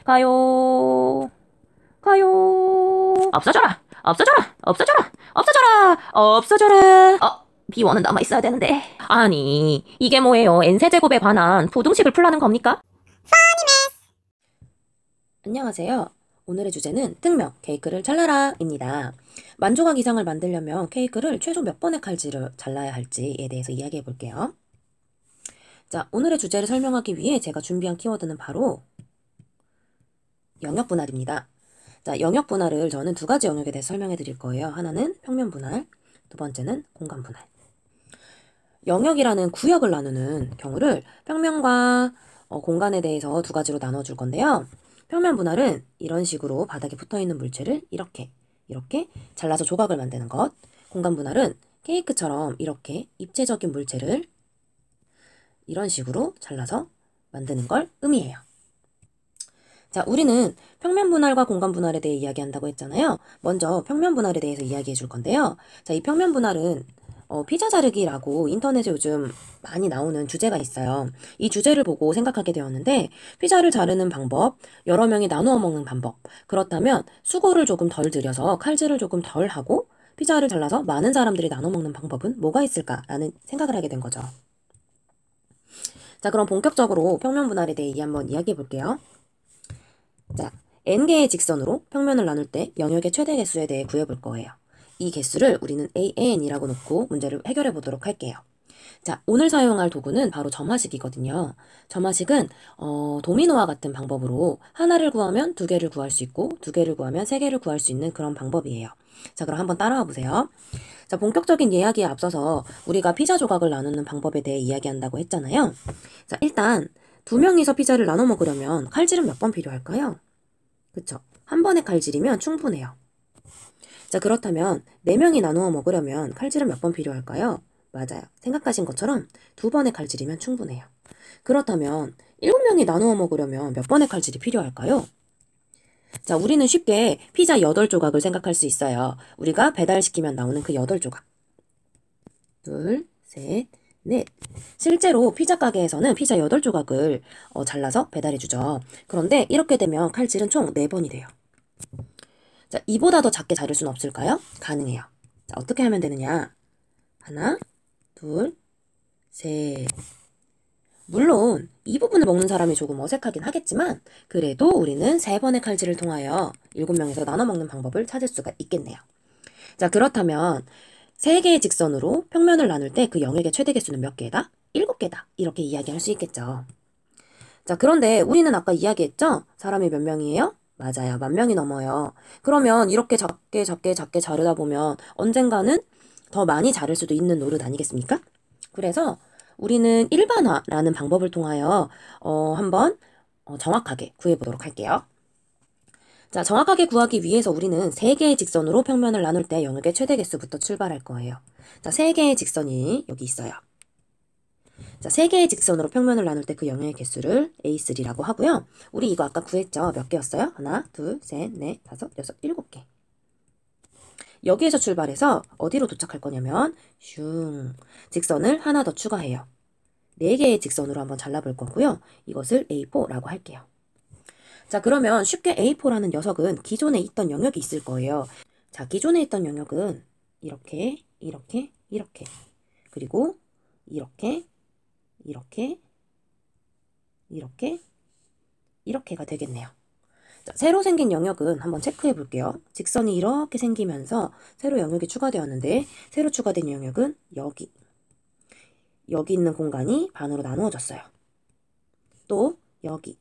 가요. 가요. 없어져라. 없어져라. 없어져라. 없어져라. 없어져라. B1은 남아있어야 되는데. 아니, 이게 뭐예요? n세제곱에 관한 부등식을 풀라는 겁니까? 안녕하세요. 오늘의 주제는 특명, 케이크를 잘라라 입니다. 만조각 이상을 만들려면 케이크를 최소 몇 번의 칼질을 잘라야 할지에 대해서 이야기해 볼게요. 자, 오늘의 주제를 설명하기 위해 제가 준비한 키워드는 바로 영역 분할입니다. 자, 영역 분할을 저는 두 가지 영역에 대해서 설명해 드릴 거예요. 하나는 평면 분할, 두 번째는 공간 분할. 영역이라는 구역을 나누는 경우를 평면과 공간에 대해서 두 가지로 나눠 줄 건데요. 평면 분할은 이런 식으로 바닥에 붙어있는 물체를 이렇게 잘라서 조각을 만드는 것. 공간 분할은 케이크처럼 이렇게 입체적인 물체를 이런 식으로 잘라서 만드는 걸 의미해요. 자, 우리는 평면 분할과 공간 분할에 대해 이야기한다고 했잖아요. 먼저 평면 분할에 대해서 이야기해 줄 건데요. 자, 이 평면 분할은 피자 자르기라고 인터넷에 요즘 많이 나오는 주제가 있어요. 이 주제를 보고 생각하게 되었는데, 피자를 자르는 방법, 여러 명이 나누어 먹는 방법, 그렇다면 수고를 조금 덜 들여서 칼질을 조금 덜 하고 피자를 잘라서 많은 사람들이 나눠 먹는 방법은 뭐가 있을까라는 생각을 하게 된 거죠. 자, 그럼 본격적으로 평면 분할에 대해 한번 이야기해 볼게요. 자, n개의 직선으로 평면을 나눌 때 영역의 최대 개수에 대해 구해볼 거예요. 이 개수를 우리는 AN이라고 놓고 문제를 해결해 보도록 할게요. 자, 오늘 사용할 도구는 바로 점화식이거든요. 점화식은 도미노와 같은 방법으로 하나를 구하면 두 개를 구할 수 있고 두 개를 구하면 세 개를 구할 수 있는 그런 방법이에요. 자, 그럼 한번 따라와 보세요. 자, 본격적인 이야기에 앞서서 우리가 피자 조각을 나누는 방법에 대해 이야기한다고 했잖아요. 자, 일단 두 명이서 피자를 나눠 먹으려면 칼질은 몇 번 필요할까요? 그쵸? 한 번의 칼질이면 충분해요. 자, 그렇다면 4명이 나누어 먹으려면 칼질은 몇 번 필요할까요? 맞아요. 생각하신 것처럼 2번의 칼질이면 충분해요. 그렇다면 7명이 나누어 먹으려면 몇 번의 칼질이 필요할까요? 자, 우리는 쉽게 피자 8조각을 생각할 수 있어요. 우리가 배달시키면 나오는 그 8조각. 둘, 셋, 넷. 실제로 피자 가게에서는 피자 8조각을 잘라서 배달해주죠. 그런데 이렇게 되면 칼질은 총 4번이 돼요. 자, 이보다 더 작게 자를 수는 없을까요? 가능해요. 자, 어떻게 하면 되느냐? 하나, 둘, 셋. 물론 이 부분을 먹는 사람이 조금 어색하긴 하겠지만 그래도 우리는 3번의 칼질을 통하여 7명에서 나눠 먹는 방법을 찾을 수가 있겠네요. 자, 그렇다면 3개의 직선으로 평면을 나눌 때 그 영역의 최대 개수는 몇 개다? 7개다. 이렇게 이야기할 수 있겠죠. 자, 그런데 우리는 아까 이야기했죠? 사람이 몇 명이에요? 맞아요. 10,000명이 넘어요. 그러면 이렇게 작게 자르다 보면 언젠가는 더 많이 자를 수도 있는 노릇 아니겠습니까? 그래서 우리는 일반화라는 방법을 통하여 한번 정확하게 구해보도록 할게요. 자, 정확하게 구하기 위해서 우리는 3개의 직선으로 평면을 나눌 때 영역의 최대 개수부터 출발할 거예요. 자, 3개의 직선이 여기 있어요. 자, 3개의 직선으로 평면을 나눌 때 그 영역의 개수를 A3라고 하고요. 우리 이거 아까 구했죠? 몇 개였어요? 하나, 둘, 셋, 넷, 다섯, 여섯, 7개. 여기에서 출발해서 어디로 도착할 거냐면 슝, 직선을 하나 더 추가해요. 4개의 직선으로 한번 잘라볼 거고요. 이것을 A4라고 할게요. 자, 그러면 쉽게 A4라는 녀석은 기존에 있던 영역이 있을 거예요. 자, 기존에 있던 영역은 이렇게 그리고 이렇게가 되겠네요. 자, 새로 생긴 영역은 한번 체크해 볼게요. 직선이 이렇게 생기면서 새로 영역이 추가되었는데 새로 추가된 영역은 여기 있는 공간이 반으로 나누어졌어요. 또 여기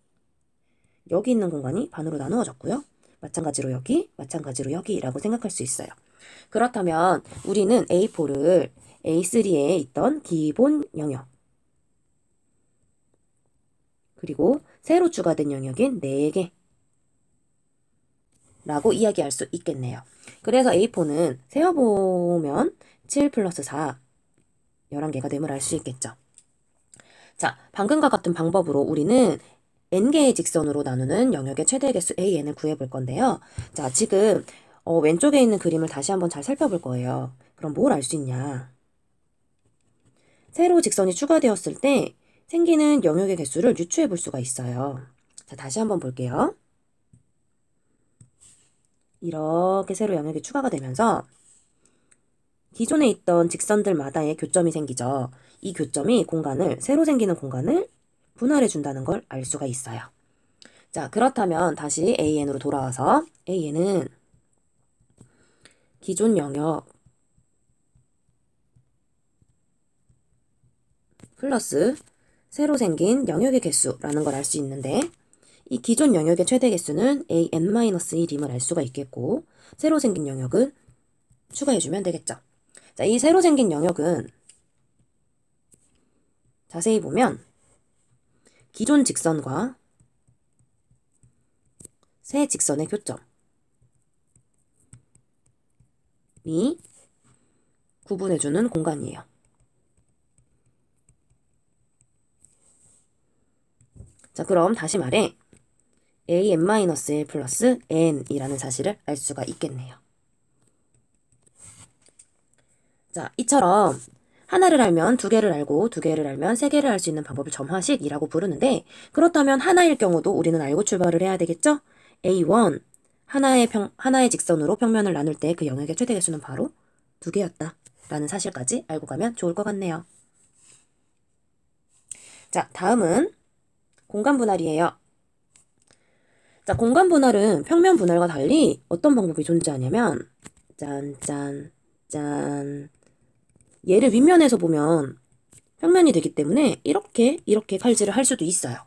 있는 공간이 반으로 나누어졌고요. 마찬가지로 여기라고 생각할 수 있어요. 그렇다면 우리는 A4를 A3에 있던 기본 영역 그리고 새로 추가된 영역인 4개 라고 이야기할 수 있겠네요. 그래서 A4는 세어보면 7 플러스 4 11개가 됨을 알 수 있겠죠. 자, 방금과 같은 방법으로 우리는 n개의 직선으로 나누는 영역의 최대 개수 AN을 구해볼 건데요. 자, 지금 왼쪽에 있는 그림을 다시 한번 잘 살펴볼 거예요. 그럼 뭘 알 수 있냐? 새로 직선이 추가되었을 때 생기는 영역의 개수를 유추해 볼 수가 있어요. 자, 다시 한번 볼게요. 이렇게 새로 영역이 추가가 되면서 기존에 있던 직선들마다의 교점이 생기죠. 이 교점이 새로 생기는 공간을 분할해 준다는 걸 알 수가 있어요. 자, 그렇다면 다시 AN으로 돌아와서 AN은 기존 영역 플러스 새로 생긴 영역의 개수라는 걸 알 수 있는데 이 기존 영역의 최대 개수는 AN-1임을 알 수가 있겠고 새로 생긴 영역은 추가해주면 되겠죠. 자, 이 새로 생긴 영역은 자세히 보면 기존 직선과 새 직선의 교점이 구분해주는 공간이에요. 자, 그럼 다시 말해 an-1 플러스 n이라는 사실을 알 수가 있겠네요. 자, 이처럼 하나를 알면 두 개를 알고 두 개를 알면 세 개를 알 수 있는 방법을 점화식이라고 부르는데 그렇다면 하나일 경우도 우리는 알고 출발을 해야 되겠죠? A1 하나의 직선으로 평면을 나눌 때 그 영역의 최대 개수는 바로 두 개였다 라는 사실까지 알고 가면 좋을 것 같네요. 자, 다음은 공간 분할이에요. 자, 공간 분할은 평면 분할과 달리 어떤 방법이 존재하냐면 짠짠 짠 얘를 윗면에서 보면 평면이 되기 때문에 이렇게 칼질을 할 수도 있어요.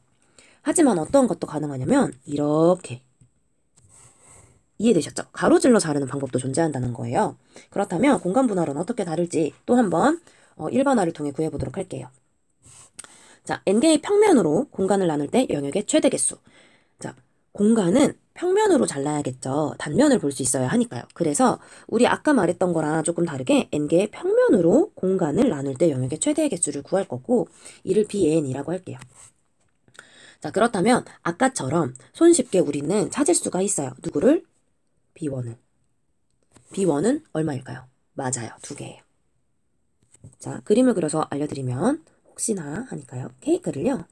하지만 어떤 것도 가능하냐면 이렇게 이해되셨죠? 가로질러 자르는 방법도 존재한다는 거예요. 그렇다면 공간 분할은 어떻게 다를지 또 한번 일반화를 통해 구해보도록 할게요. 자, n개의 평면으로 공간을 나눌 때 영역의 최대 개수. 자, 공간은 평면으로 잘라야겠죠. 단면을 볼 수 있어야 하니까요. 그래서 우리 아까 말했던 거랑 조금 다르게 n개의 평면으로 공간을 나눌 때 영역의 최대의 개수를 구할 거고 이를 bn이라고 할게요. 자, 그렇다면 아까처럼 손쉽게 우리는 찾을 수가 있어요. 누구를? b1을. b1은 얼마일까요? 맞아요. 두 개예요. 자, 그림을 그려서 알려드리면 혹시나 하니까요. 케이크를요.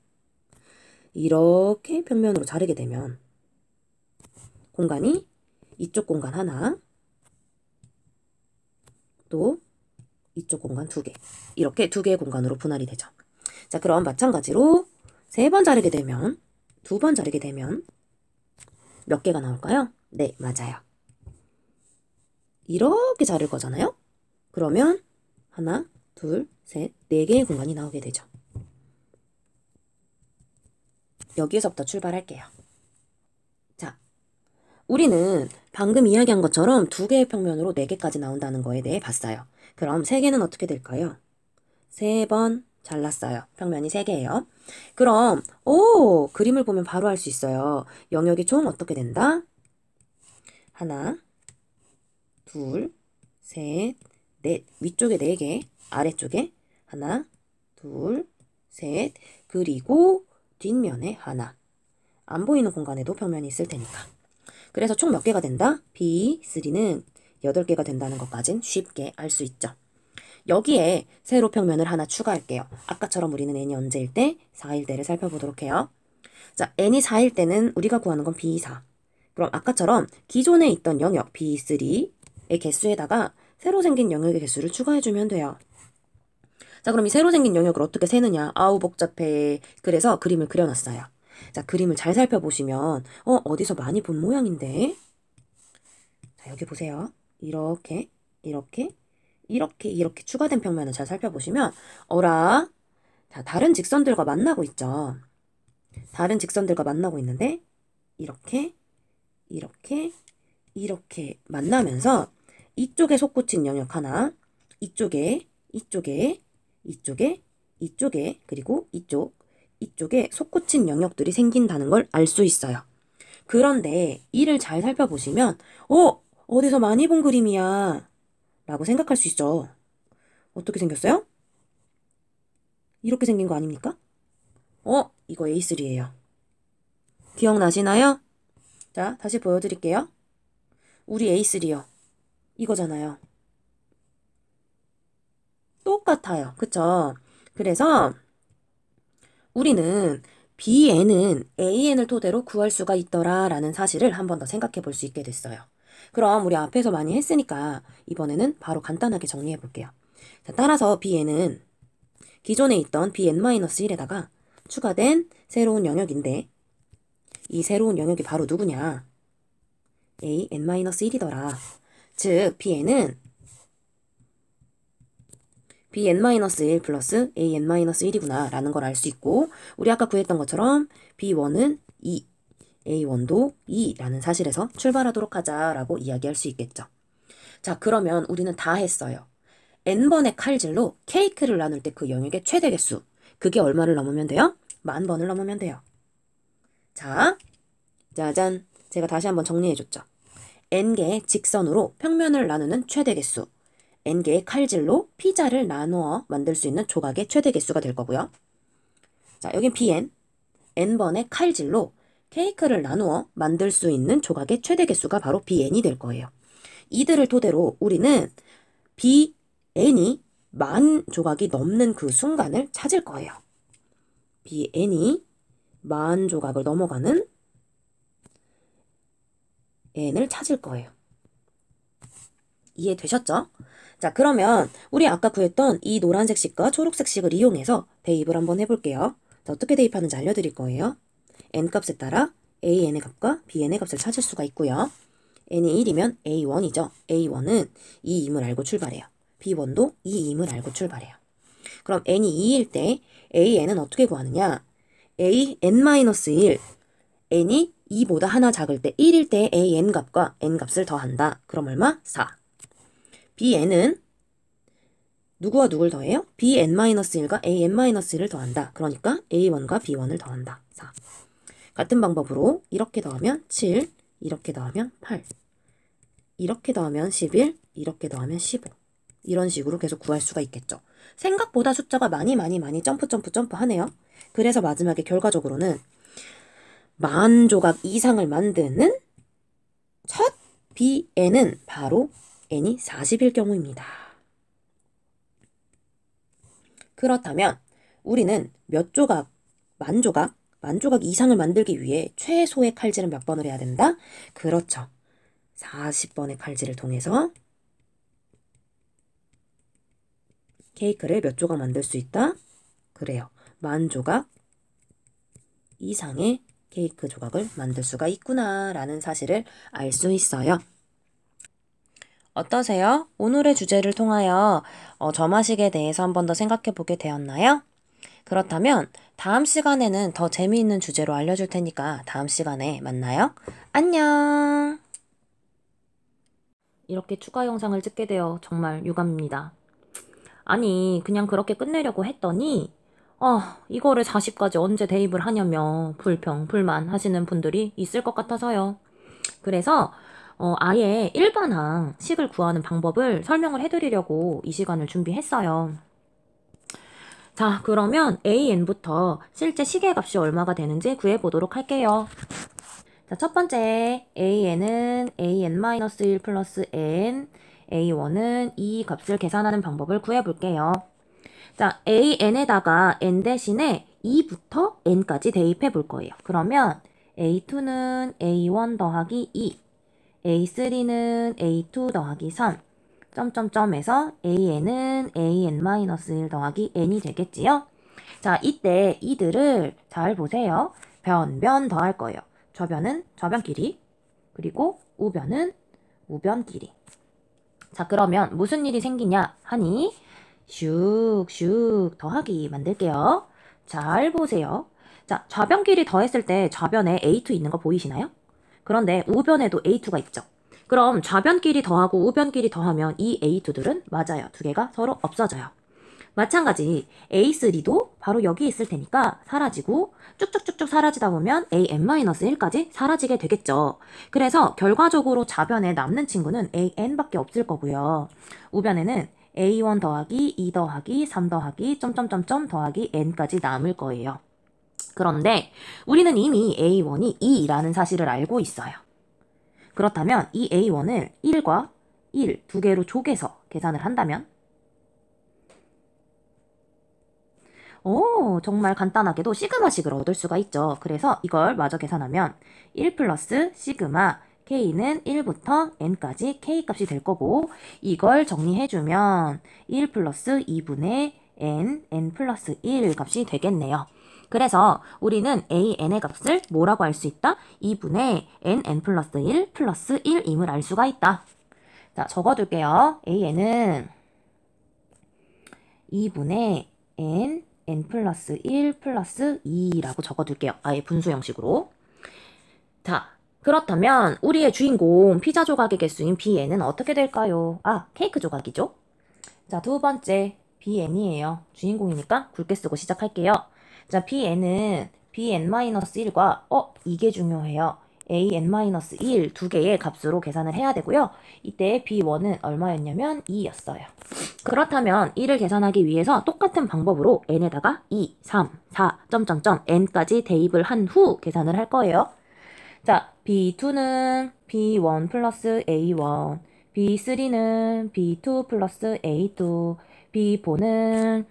이렇게 평면으로 자르게 되면 공간이 이쪽 공간 하나, 또 이쪽 공간 두 개. 이렇게 두 개의 공간으로 분할이 되죠. 자, 그럼 마찬가지로 세 번 자르게 되면, 두 번 자르게 되면 몇 개가 나올까요? 네, 맞아요. 이렇게 자를 거잖아요? 그러면 하나, 둘, 셋, 네 개의 공간이 나오게 되죠. 여기에서부터 출발할게요. 자, 우리는 방금 이야기한 것처럼 두 개의 평면으로 네 개까지 나온다는 거에 대해 봤어요. 그럼 세 개는 어떻게 될까요? 세 번 잘랐어요. 평면이 세 개예요. 그럼 그림을 보면 바로 알 수 있어요. 영역이 총 어떻게 된다? 하나, 둘, 셋, 넷. 위쪽에 네 개, 아래쪽에 하나, 둘, 셋, 그리고 뒷면에 하나. 안 보이는 공간에도 평면이 있을 테니까. 그래서 총 몇 개가 된다? B3는 8개가 된다는 것까진 쉽게 알 수 있죠. 여기에 세로 평면을 하나 추가할게요. 아까처럼 우리는 n이 언제일 때? 4일 때를 살펴보도록 해요. 자, n이 4일 때는 우리가 구하는 건 B4. 그럼 아까처럼 기존에 있던 영역 B3의 개수에다가 새로 생긴 영역의 개수를 추가해주면 돼요. 자, 그럼 이 새로 생긴 영역을 어떻게 세느냐? 아우 복잡해. 그래서 그림을 그려놨어요. 자, 그림을 잘 살펴보시면 어디서 많이 본 모양인데? 자, 여기 보세요. 이렇게 추가된 평면을 잘 살펴보시면 어라? 자, 다른 직선들과 만나고 있죠. 다른 직선들과 만나고 있는데 이렇게 만나면서 이쪽에 솟구친 영역 하나, 이쪽에 그리고 이쪽에 솟구친 영역들이 생긴다는 걸 알 수 있어요. 그런데 이를 잘 살펴보시면 어디서 많이 본 그림이야 라고 생각할 수 있죠. 어떻게 생겼어요? 이렇게 생긴 거 아닙니까? 이거 A3예요. 기억나시나요? 자, 다시 보여드릴게요. 우리 A3요. 이거잖아요. 똑같아요. 그쵸? 그래서 우리는 BN은 AN을 토대로 구할 수가 있더라 라는 사실을 한 번 더 생각해 볼 수 있게 됐어요. 그럼 우리 앞에서 많이 했으니까 이번에는 바로 간단하게 정리해 볼게요. 자, 따라서 bn은 기존에 있던 bn-1에다가 추가된 새로운 영역인데 이 새로운 영역이 바로 누구냐? an-1이더라. 즉 bn은 bn-1 플러스 an-1이구나 라는 걸 알 수 있고 우리 아까 구했던 것처럼 b1은 2, a1도 2라는 사실에서 출발하도록 하자라고 이야기할 수 있겠죠. 자, 그러면 우리는 다 했어요. n번의 칼질로 케이크를 나눌 때 그 영역의 최대 개수 그게 얼마를 넘으면 돼요? 10,000번을 넘으면 돼요. 자, 짜잔. 제가 다시 한번 정리해줬죠. n개의 직선으로 평면을 나누는 최대 개수 n개의 칼질로 피자를 나누어 만들 수 있는 조각의 최대 개수가 될 거고요. 자, 여긴 bn, n번의 칼질로 케이크를 나누어 만들 수 있는 조각의 최대 개수가 바로 bn이 될 거예요. 이들을 토대로 우리는 bn이 10,000 조각이 넘는 그 순간을 찾을 거예요. bn이 10,000 조각을 넘어가는 n을 찾을 거예요. 이해되셨죠? 자, 그러면 우리 아까 구했던 이 노란색 식과 초록색 식을 이용해서 대입을 한번 해볼게요. 자, 어떻게 대입하는지 알려드릴 거예요. n 값에 따라 an의 값과 bn의 값을 찾을 수가 있고요. n이 1이면 a1이죠. a1은 2임을 알고 출발해요. b1도 2임을 알고 출발해요. 그럼 n이 2일 때 an은 어떻게 구하느냐? an-1, n이 2보다 하나 작을 때 1일 때 an 값과 n 값을 더한다. 그럼 얼마? 4. bn은 누구와 누굴 더해요? bn-1과 an-1을 더한다. 그러니까 a1과 b1을 더한다. 4. 같은 방법으로 이렇게 더하면 7, 이렇게 더하면 8, 이렇게 더하면 11, 이렇게 더하면 15. 이런 식으로 계속 구할 수가 있겠죠. 생각보다 숫자가 많이 점프하네요. 그래서 마지막에 결과적으로는 10,000 조각 이상을 만드는 첫 bn은 바로 n이 40일 경우입니다. 그렇다면 우리는 몇 조각, 10,000 조각, 10,000 조각 이상을 만들기 위해 최소의 칼질은 몇 번을 해야 된다? 그렇죠. 40번의 칼질을 통해서 케이크를 몇 조각 만들 수 있다? 그래요. 10,000 조각 이상의 케이크 조각을 만들 수가 있구나 라는 사실을 알 수 있어요. 어떠세요? 오늘의 주제를 통하여 점화식에 대해서 한 번 더 생각해 보게 되었나요? 그렇다면 다음 시간에는 더 재미있는 주제로 알려줄 테니까 다음 시간에 만나요. 안녕! 이렇게 추가 영상을 찍게 되어 정말 유감입니다. 아니, 그냥 그렇게 끝내려고 했더니 이거를 40까지 언제 대입을 하냐며 불평, 불만 하시는 분들이 있을 것 같아서요. 그래서 아예 일반항 식을 구하는 방법을 설명을 해드리려고 이 시간을 준비했어요. 자, 그러면 an부터 실제 식의 값이 얼마가 되는지 구해보도록 할게요. 자, 첫 번째 an은 an-1 플러스 n, a1은 이 값을 계산하는 방법을 구해볼게요. 자, an에다가 n 대신에 2부터 n까지 대입해 볼 거예요. 그러면 a2는 a1 더하기 2, a3는 a2 더하기 3, 점점점에서 an은 an-1 더하기 n이 되겠지요? 자, 이때 이들을 잘 보세요. 변 더할 거예요. 좌변은 좌변끼리, 그리고 우변은 우변끼리. 자, 그러면 무슨 일이 생기냐 하니 슉슉 더하기 만들게요. 잘 보세요. 자, 좌변끼리 더했을 때 좌변에 a2 있는 거 보이시나요? 그런데 우변에도 a2가 있죠. 그럼 좌변끼리 더하고 우변끼리 더하면 이 a2들은 맞아요. 두 개가 서로 없어져요. 마찬가지 a3도 바로 여기 있을 테니까 사라지고 쭉쭉쭉쭉 사라지다 보면 an-1까지 사라지게 되겠죠. 그래서 결과적으로 좌변에 남는 친구는 an밖에 없을 거고요. 우변에는 a1 더하기 2 더하기 3 더하기 점점점점 더하기 n까지 남을 거예요. 그런데 우리는 이미 a1이 2라는 사실을 알고 있어요. 그렇다면 이 a1을 1과 1 두 개로 쪼개서 계산을 한다면 정말 간단하게도 시그마식을 얻을 수가 있죠. 그래서 이걸 마저 계산하면 1 플러스 시그마 k는 1부터 n까지 k 값이 될 거고 이걸 정리해주면 1 플러스 2분의 n 플러스 1 값이 되겠네요. 그래서 우리는 an의 값을 뭐라고 할 수 있다? 2분의 n 플러스 1 플러스 1임을 알 수가 있다. 자, 적어둘게요. an은 2분의 n 플러스 1 플러스 2라고 적어둘게요. 아예 분수 형식으로. 자, 그렇다면 우리의 주인공 피자 조각의 개수인 bn은 어떻게 될까요? 아, 케이크 조각이죠. 자, 두 번째 bn이에요. 주인공이니까 굵게 쓰고 시작할게요. 자, bn은 bn-1과 이게 중요해요. an-1 두 개의 값으로 계산을 해야 되고요. 이때 b1은 얼마였냐면 2였어요. 그렇다면 1을 계산하기 위해서 똑같은 방법으로 n에다가 2, 3, 4, n까지 대입을 한 후 계산을 할 거예요. 자, b2는 b1 플러스 a1, b3는 b2 플러스 a2, b4는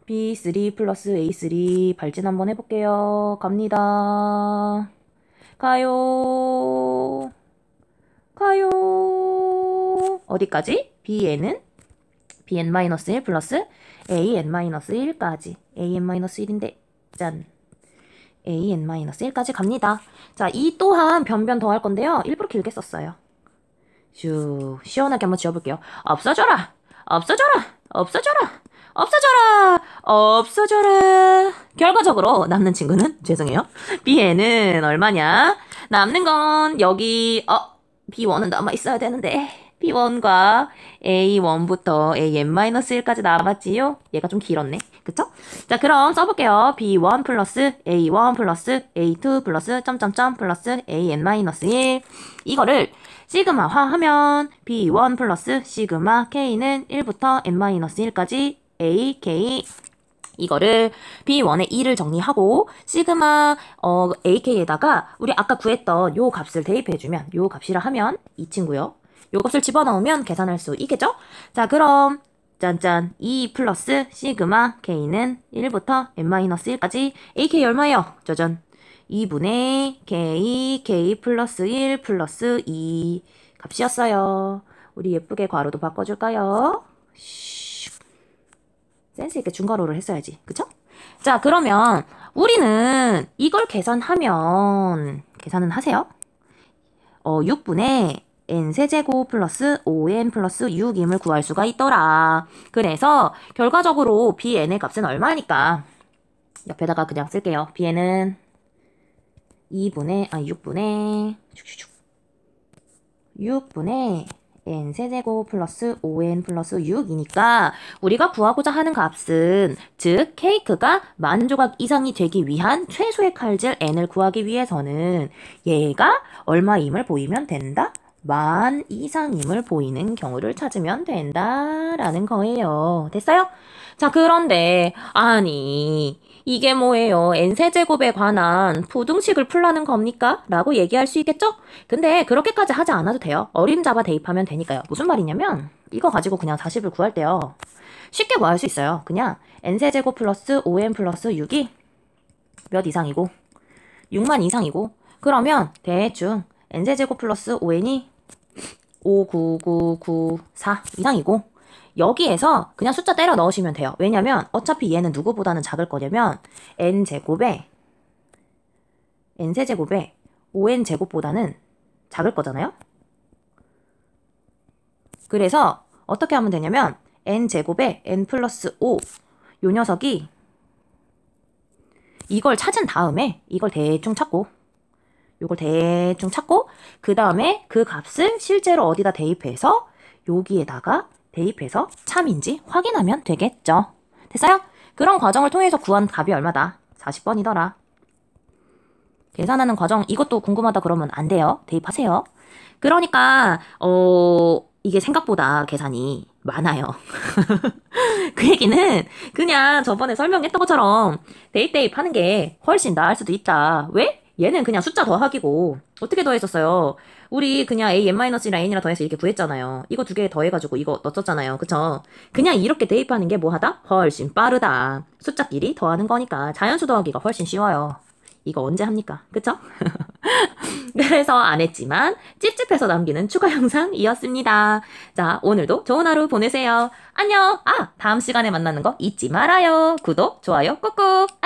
b3 플러스 a3. 발진 한번 해볼게요. 갑니다. 가요. 어디까지? bn은 bn-1 플러스 an-1까지. an-1인데 짠. an-1까지 갑니다. 자, 이 또한 변변 더 할 건데요. 일부러 길게 썼어요. 슈, 시원하게 한번 지워볼게요. 없어져라! 결과적으로 남는 친구는 죄송해요. bn은 얼마냐? 남는 건 여기 b1은 남아 있어야 되는데 b1과 a1부터 an-1까지 남았지요? 얘가 좀 길었네. 그쵸? 자, 그럼 써볼게요. b1 플러스 a1 플러스 a2 플러스 플러스 an-1 이거를 시그마화하면 b1 플러스 시그마 k는 1부터 n-1까지 a, k 이거를 b1의 2를 정리하고 시그마 ak에다가 우리 아까 구했던 요 값을 대입해주면 요 값이라 하면 이 친구요. 요 값을 집어넣으면 계산할 수 있겠죠? 자, 그럼 짠짠 2 플러스 시그마 k는 1부터 n-1까지 ak 얼마예요? 짜잔 2분의 k 플러스 1 플러스 2 값이었어요. 우리 예쁘게 괄호도 바꿔줄까요? 센스 있게 중괄호를 했어야지. 그쵸? 자, 그러면 우리는 이걸 계산하면 계산은 하세요. 6분의 n세제곱 플러스 5n 플러스 6임을 구할 수가 있더라. 그래서 결과적으로 bn의 값은 얼마니까 옆에다가 그냥 쓸게요. bn은 6분의 n세제곱 플러스 5n 플러스 6이니까 우리가 구하고자 하는 값은 즉 케이크가 만 조각 이상이 되기 위한 최소의 칼질 n을 구하기 위해서는 얘가 얼마임을 보이면 된다? 만 이상임을 보이는 경우를 찾으면 된다라는 거예요. 됐어요? 자, 그런데 아니 이게 뭐예요? n세제곱에 관한 부등식을 풀라는 겁니까? 라고 얘기할 수 있겠죠? 근데 그렇게까지 하지 않아도 돼요. 어림잡아 대입하면 되니까요. 무슨 말이냐면 이거 가지고 그냥 40을 구할 때요. 쉽게 구할 수 있어요. 그냥 n세제곱 플러스 5n 플러스 6이 몇 이상이고 6만 이상이고 그러면 대충 n세제곱 플러스 5n이 59994 이상이고 여기에서 그냥 숫자 때려 넣으시면 돼요. 왜냐면 어차피 얘는 누구보다는 작을 거냐면 n세제곱에 5n제곱보다는 작을 거잖아요. 그래서 어떻게 하면 되냐면 n제곱에 n 플러스 5 요 녀석이 이걸 찾은 다음에 이걸 대충 찾고 요걸 대충 찾고 그 다음에 그 값을 실제로 어디다 대입해서 여기에다가 대입해서 참인지 확인하면 되겠죠. 됐어요? 그런 과정을 통해서 구한 답이 얼마다? 40번이더라. 계산하는 과정 이것도 궁금하다 그러면 안 돼요. 대입하세요. 그러니까 이게 생각보다 계산이 많아요. 그 얘기는 그냥 저번에 설명했던 것처럼 대입하는 게 훨씬 나을 수도 있다. 왜? 얘는 그냥 숫자 더하기고 어떻게 더했었어요? 우리 그냥 an-이랑 n이랑 더해서 이렇게 구했잖아요. 이거 두 개 더해가지고 이거 넣었잖아요. 그쵸? 그냥 이렇게 대입하는 게 뭐하다? 훨씬 빠르다. 숫자끼리 더하는 거니까 자연수 더하기가 훨씬 쉬워요. 이거 언제 합니까? 그쵸? 그래서 안 했지만 찝찝해서 남기는 추가 영상이었습니다. 자, 오늘도 좋은 하루 보내세요. 안녕! 다음 시간에 만나는 거 잊지 말아요. 구독, 좋아요 꾹꾹!